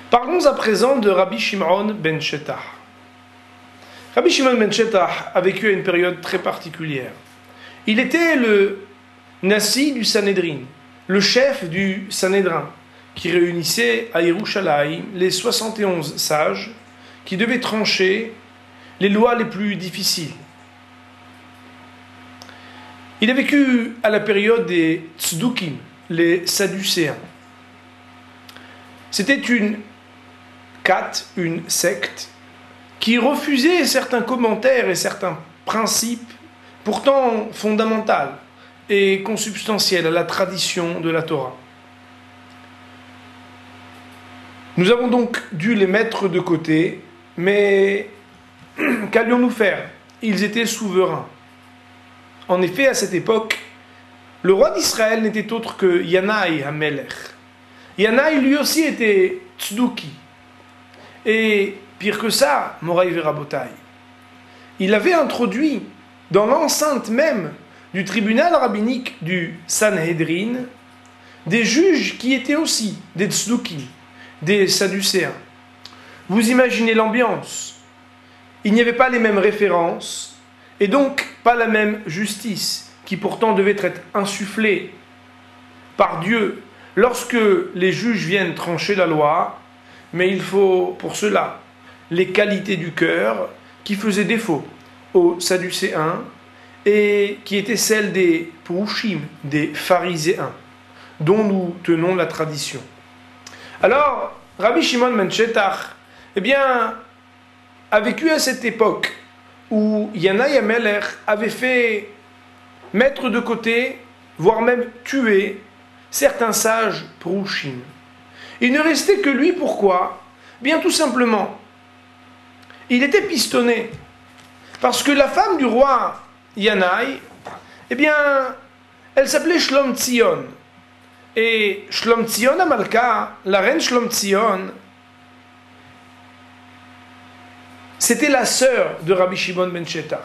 Parlons à présent de Rabbi Shimon ben Shetach. Rabbi Shimon ben Shetach a vécu à une période très particulière. Il était le Nasi du Sanhédrin, le chef du Sanhédrin, qui réunissait à Yerushalayim les 71 sages qui devaient trancher les lois les plus difficiles. Il a vécu à la période des Tzdukim, les Sadducéens. C'était une secte, qui refusait certains commentaires et certains principes pourtant fondamentaux et consubstantiels à la tradition de la Torah. Nous avons donc dû les mettre de côté, mais qu'allions-nous faire? Ils étaient souverains. En effet, à cette époque, le roi d'Israël n'était autre que Yanaï Hamelech. Yanaï lui aussi était tzduki. Et pire que ça, Moraï Verabotai, il avait introduit dans l'enceinte même du tribunal rabbinique du Sanhédrin des juges qui étaient aussi des tzdukim, des sadducéens. Vous imaginez l'ambiance. Il n'y avait pas les mêmes références et donc pas la même justice qui pourtant devait être insufflée par Dieu lorsque les juges viennent trancher la loi, mais il faut pour cela les qualités du cœur qui faisaient défaut aux Sadducéens et qui étaient celles des Purushim, des pharisiens, dont nous tenons la tradition. Alors, Rabbi Shimon ben Shetach, a vécu à cette époque où Yanaï Hamelech avait fait mettre de côté, voire même tuer, certains sages Purushim. Il ne restait que lui, pourquoi? Bien tout simplement, il était pistonné. Parce que la femme du roi Yanaï, elle s'appelait Shlom Tzion. Et Shlom Tzion Amalka, la reine Shlom Tzion, c'était la sœur de Rabbi Shimon ben Shetach.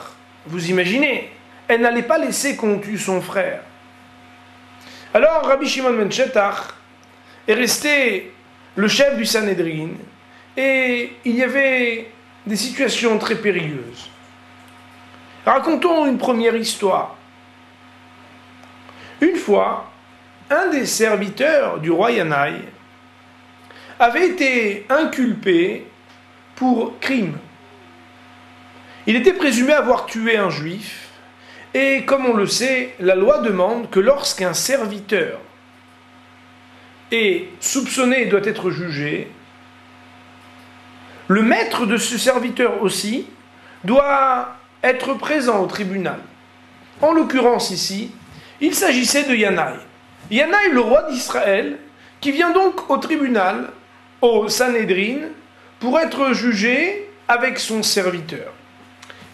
Vous imaginez, elle n'allait pas laisser qu'on tue son frère. Alors Rabbi Shimon ben Shetach est resté le chef du Sanhédrin et il y avait des situations très périlleuses. Racontons une première histoire. Une fois, un des serviteurs du roi Yanaï avait été inculpé pour crime. Il était présumé avoir tué un juif et comme on le sait, la loi demande que lorsqu'un serviteur est soupçonné et doit être jugé, le maître de ce serviteur aussi doit être présent au tribunal. En l'occurrence ici, il s'agissait de Yanaï. Yanaï, le roi d'Israël, qui vient donc au tribunal, au Sanhédrin, pour être jugé avec son serviteur.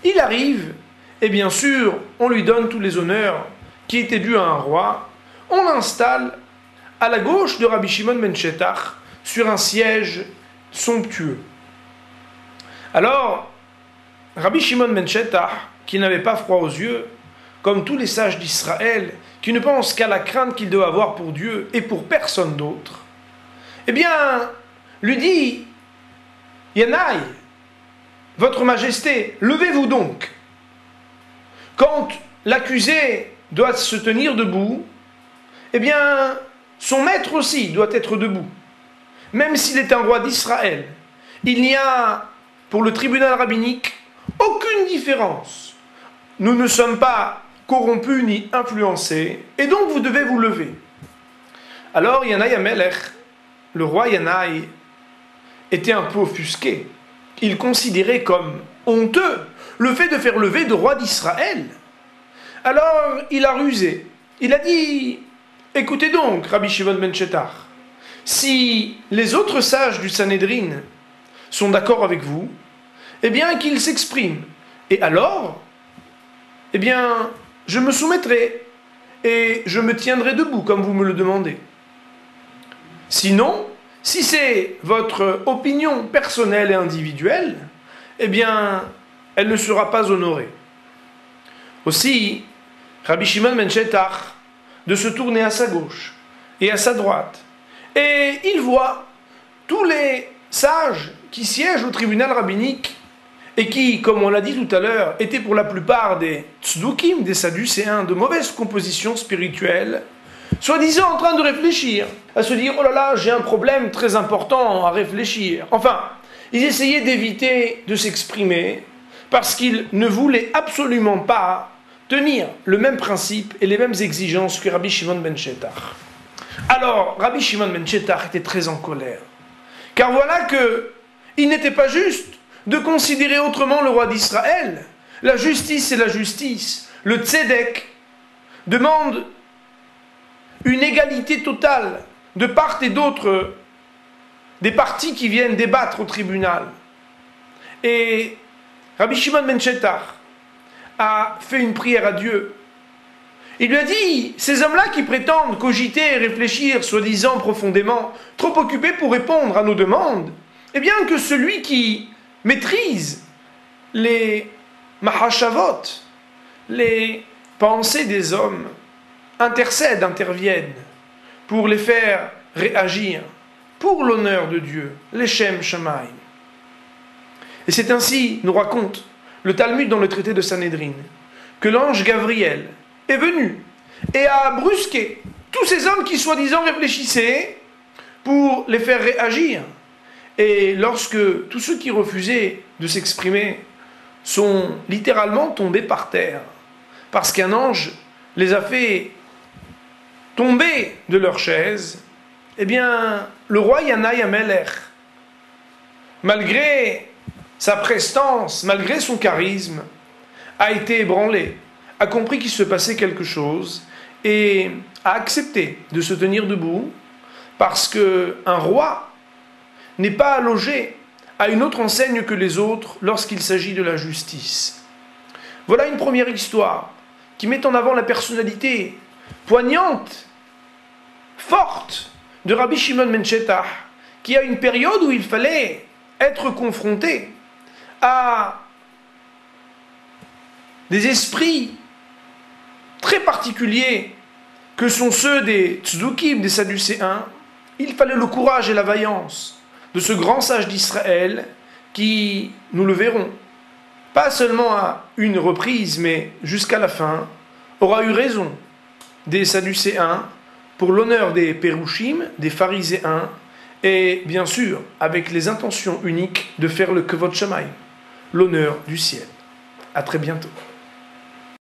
Il arrive, et bien sûr, on lui donne tous les honneurs qui étaient dus à un roi. On l'installe à la gauche de Rabbi Shimon ben Shetach, sur un siège somptueux. Alors, Rabbi Shimon ben Shetach, qui n'avait pas froid aux yeux, comme tous les sages d'Israël, qui ne pensent qu'à la crainte qu'il doit avoir pour Dieu et pour personne d'autre, lui dit, Yanaï, votre majesté, levez-vous donc. Quand l'accusé doit se tenir debout, son maître aussi doit être debout. Même s'il est un roi d'Israël, il n'y a, pour le tribunal rabbinique, aucune différence. Nous ne sommes pas corrompus ni influencés, et donc vous devez vous lever. Alors Yanaï Hamelech, le roi Yanaï, était un peu offusqué. Il considérait comme honteux le fait de faire lever de roi d'Israël. Alors il a rusé. Il a dit, écoutez donc, Rabbi Shimon ben Shetach, si les autres sages du Sanhédrin sont d'accord avec vous, qu'ils s'expriment. Et alors, je me soumettrai et je me tiendrai debout comme vous me le demandez. Sinon, si c'est votre opinion personnelle et individuelle, elle ne sera pas honorée. Aussi, Rabbi Shimon ben Shetach de se tourner à sa gauche et à sa droite. Et il voit tous les sages qui siègent au tribunal rabbinique et qui, comme on l'a dit tout à l'heure, étaient pour la plupart des tzdukim, des sadducéens de mauvaise composition spirituelle, soi-disant en train de réfléchir, à se dire « Oh là là, j'ai un problème très important à réfléchir ». Enfin, ils essayaient d'éviter de s'exprimer parce qu'ils ne voulaient absolument pas tenir le même principe et les mêmes exigences que Rabbi Shimon ben Shetach. Alors, Rabbi Shimon ben Shetach était très en colère. Car voilà qu'il n'était pas juste de considérer autrement le roi d'Israël. La justice, c'est la justice. Le tzedek demande une égalité totale de part et d'autre des parties qui viennent débattre au tribunal. Et Rabbi Shimon ben Shetach a fait une prière à Dieu. Il lui a dit, ces hommes-là qui prétendent cogiter et réfléchir, soi-disant profondément, trop occupés pour répondre à nos demandes, eh bien que celui qui maîtrise les mahashavot, les pensées des hommes, intercède, intervienne, pour les faire réagir, pour l'honneur de Dieu, les Shem Shamaim. Et c'est ainsi, nous raconte le Talmud dans le traité de Sanhédrin, que l'ange Gabriel est venu et a brusqué tous ces hommes qui soi-disant réfléchissaient pour les faire réagir. Et lorsque tous ceux qui refusaient de s'exprimer sont littéralement tombés par terre, parce qu'un ange les a fait tomber de leur chaise, eh bien, le roi Yanaï Amelech, malgré sa prestance, malgré son charisme, a été ébranlé, a compris qu'il se passait quelque chose et a accepté de se tenir debout parce qu'un roi n'est pas logé à une autre enseigne que les autres lorsqu'il s'agit de la justice. Voilà une première histoire qui met en avant la personnalité poignante, forte de Rabbi Shimon ben Shetach, qui a une période où il fallait être confronté à des esprits très particuliers que sont ceux des tzdukim, des sadducéens. Il fallait le courage et la vaillance de ce grand sage d'Israël qui, nous le verrons, pas seulement à une reprise, mais jusqu'à la fin, aura eu raison des sadducéens pour l'honneur des pérouchim, des pharisiens, et bien sûr avec les intentions uniques de faire le kavod shamayim, l'honneur du ciel. À très bientôt.